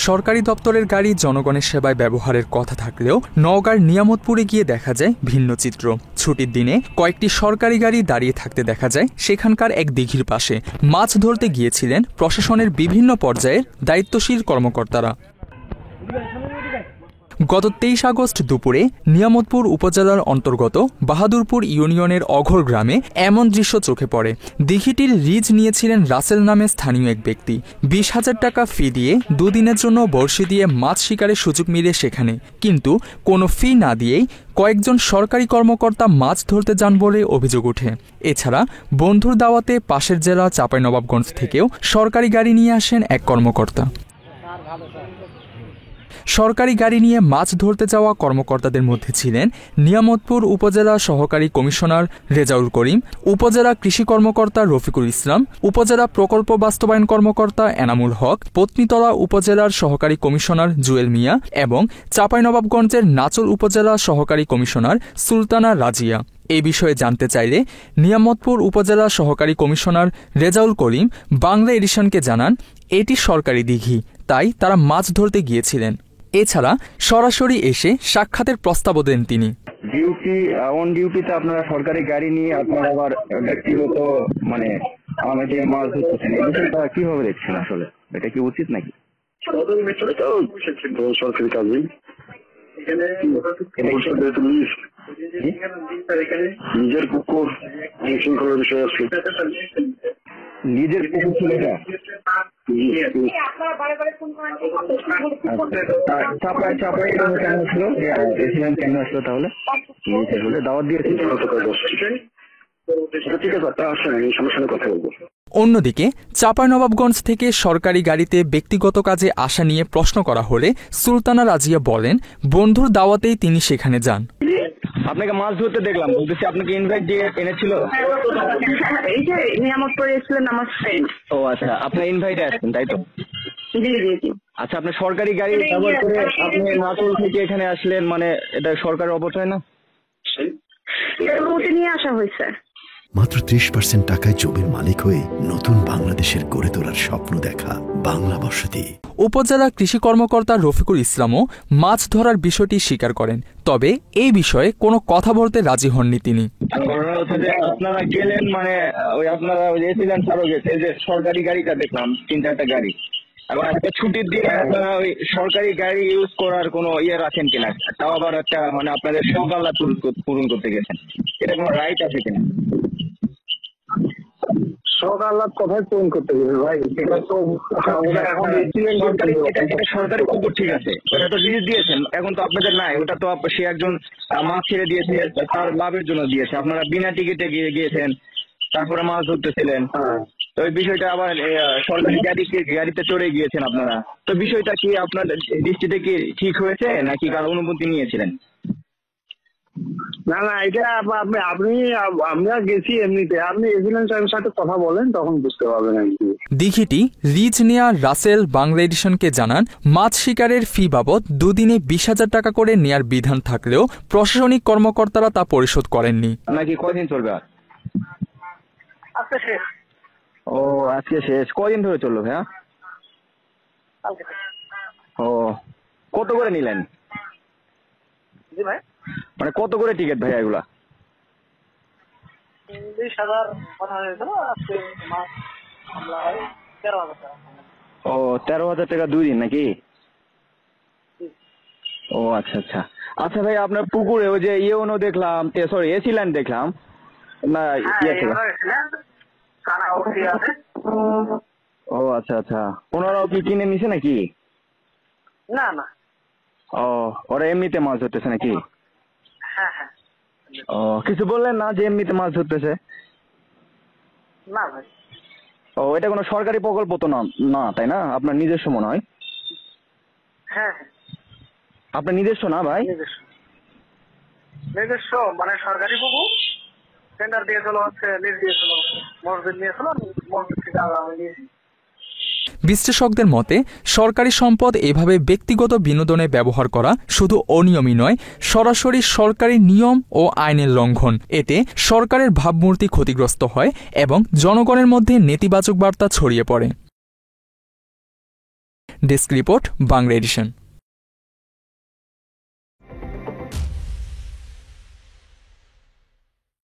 সরকারি দপ্তরের গাড়ি জনগণের সেবায় ব্যবহারের কথা থাকলেও নওগাঁর নিয়ামতপুরে গিয়ে দেখা যায় ভিন্ন চিত্র। ছুটির দিনে কয়েকটি সরকারি গাড়ি দাঁড়িয়ে থাকতে দেখা যায় সেখানকার এক দিঘির পাশে। মাছ ধরতে গিয়েছিলেন প্রশাসনের বিভিন্ন পর্যায়ের দায়িত্বশীল কর্মকর্তারা। গত 23 আগস্ট দুপুরে নিয়ামতপুর উপজেলার অন্তর্গত বাহাদুরপুর ইউনিয়নের অঘর গ্রামে এমন দৃশ্য চোখে পড়ে। দিঘিটির রিজ নিয়েছিলেন রাসেল নামে স্থানীয় এক ব্যক্তি। 20,000 টাকা ফি দিয়ে দুদিনের জন্য বড়শি দিয়ে মাছ শিকারের সুযোগ মিলে সেখানে, কিন্তু কোনো ফি না দিয়েই কয়েকজন সরকারি কর্মকর্তা মাছ ধরতে যান বলে অভিযোগ ওঠে। এছাড়া বন্ধুর দাওয়াতে পাশের জেলা চাঁপাইনবাবগঞ্জ থেকেও সরকারি গাড়ি নিয়ে আসেন এক কর্মকর্তা। সরকারি গাড়ি নিয়ে মাছ ধরতে যাওয়া কর্মকর্তাদের মধ্যে ছিলেন নিয়ামতপুর উপজেলা সহকারী কমিশনার রেজাউল করিম, উপজেলা কৃষি কর্মকর্তা রফিকুল ইসলাম, উপজেলা প্রকল্প বাস্তবায়ন কর্মকর্তা এনামুল হক, পত্নীতলা উপজেলার সহকারী কমিশনার জুয়েল মিয়া এবং চাঁপাইনবাবগঞ্জের নাচল উপজেলা সহকারী কমিশনার সুলতানা রাজিয়া। এই বিষয়ে জানতে চাইলে নিয়ামতপুর উপজেলা সহকারী কমিশনার রেজাউল করিম বাংলা এডিশনকে জানান, এটি সরকারি দিঘি, তাই তারা মাছ ধরতে গিয়েছিলেন। এছাড়া সরাসরি এসে সাক্ষাতের প্রস্তাবও দেন তিনি। অন ডিউটিতে আপনারা সরকারি গাড়ি নিয়ে আপনারা আবার ব্যক্তিগত আমাদের মাছ ধরতেছেন, এই বিষয়টা কিভাবে দেখছেন? আসলে এটা কি উচিত নাকি? সরকারি কাজে নিজের পুকুর আইনশৃঙ্খলার বিষয় আছে। নিজের পুকুর ছিল এটা? চাপাই কেন ছিল? কেন আসলো তাহলে? দাওয়াত দিয়েছিল। অন্যদিকে চাঁপাইনবাবগঞ্জ থেকে সরকারি গাড়িতে ব্যক্তিগত কাজে আসা নিয়ে প্রশ্ন করা হলে সুলতানা রাজিয়া বলেন, বন্ধুর দাওয়াতেই তিনি সেখানে যান। আপনাকে মাছ ধরতে দেখলাম, বলতেছি আপনাকে ইনভাইট দিয়ে এনেছিল? এই যে নিয়ামতপুরে এসেছিলেন আমার ফ্রেন্ড। ও আচ্ছা, আপনার ইনভাইটে আসছেন তাই তো? জি জি জি। আচ্ছা, আপনি সরকারি গাড়ি ব্যবহার করে আপনি নাচল থেকে এখানে আসলেন, এটা সরকারের অবচয় না? নিয়ে আসা হয়েছে। মাত্র 30% টাকায় জমির মালিক হয়ে নতুন বাংলাদেশের গড়ে তোলার স্বপ্ন দেখা বাংলা বসতি। উপজেলা কৃষি কর্মকর্তা রফিকুল ইসলামও মাছ ধরার বিষয়টি স্বীকার করেন, তবে এই বিষয়ে কোনো কথা বলতে রাজি হননি তিনি। আপনারা গেলেন আপনারা এসেছিলেন সারোগেট, এই যে সরকারি গাড়িটা দেখলাম 3-4টা গাড়ি, এবং একটা ছুটির দিনে আপনারা ওই সরকারি গাড়ি ইউজ করার কোনো রাখেন কিনা? তাও আবার একটা আপনাদের সকাল্লা পূরণ করতে গেছেন, এটা কোনো রাইট আছে কিনা? সকাল্লা কোথায় পূরণ করতে গেছে ভাই? এটা তো সরকারি পুকুর, ঠিক আছে, ওটা তো লিজ দিয়েছেন, এখন তো আপনাদের নাই, ওটা তো সে একজন মাছ ছেড়ে দিয়েছে, তার লাভের জন্য দিয়েছে, আপনারা বিনা টিকিটে গিয়েছেন, তারপরে মাছ ধরতেছিলেন। তো এই বিষয়টা আবার সরকারি গাড়িতে চড়ে গিয়েছেন আপনারা, তো বিষয়টা কি আপনার দৃষ্টিতে কি ঠিক হয়েছে নাকি কারো অনুমতি নিয়েছিলেন? না, এটা আমরা গেছি এমনিতে, আপনি এভিডেন্সের সাথে কথা বলেন, তখন বুঝতে পারবেন আর কি। দিঘিটি রিজ নেয়া রাসেল বাংলা এডিশনকে জানান, মাছ শিকারের ফি বাবদ দুদিনে 20,000 টাকা করে নেয়ার বিধান থাকলেও প্রশাসনিক কর্মকর্তারা তা পরিশোধ করেননি। নাকি কয়দিন চলবে? আজকে শেষ। ও আজকে শেষ। কয়দিন ধরে চললো ভাইয়া? ও কত করে নিলেন? জি ভাই, কত করে টিকিট ভাইয়া এগুলা? 20,000 কথা হয়েছিল, আজকে মাছ আমরা 13,000 টাকা। ও 13,000 টাকা 2 দিন নাকি? ও আচ্ছা আচ্ছা। আচ্ছা ভাই, আপনার পুকুরে ওই যে দেখলাম, সরি এসিল্যান্ড দেখলাম না, ও আচ্ছা আচ্ছা, ওনারাও কি কিনে নিছে নাকি? না না। ও ওরা এমনিতে মাছ ধরতেছে নাকি? হ্যাঁ হ্যাঁ। ও কিছু বললেন না যে এমনিতে মাছ ধরতেছে? না ভাই। ও এটা কোনো সরকারি প্রকল্প তো না তাই না? আপনার নিজস্ব মনে হয়? হ্যাঁ। আপনার নিজস্ব না ভাই? নিজস্ব সরকারি পুকুর, টেন্ডার দিয়েছিল, লিজ দিয়েছিল, মসজিদ নিয়েছিল, মসজিদ থেকে আমি নিয়েছি। বিশ্লেষকদের মতে সরকারি সম্পদ এভাবে ব্যক্তিগত বিনোদনে ব্যবহার করা শুধু অনিয়মই নয়, সরাসরি সরকারি নিয়ম ও আইনের লঙ্ঘন। এতে সরকারের ভাবমূর্তি ক্ষতিগ্রস্ত হয় এবং জনগণের মধ্যে নেতিবাচক বার্তা ছড়িয়ে পড়ে। Desk report, Bangla addition.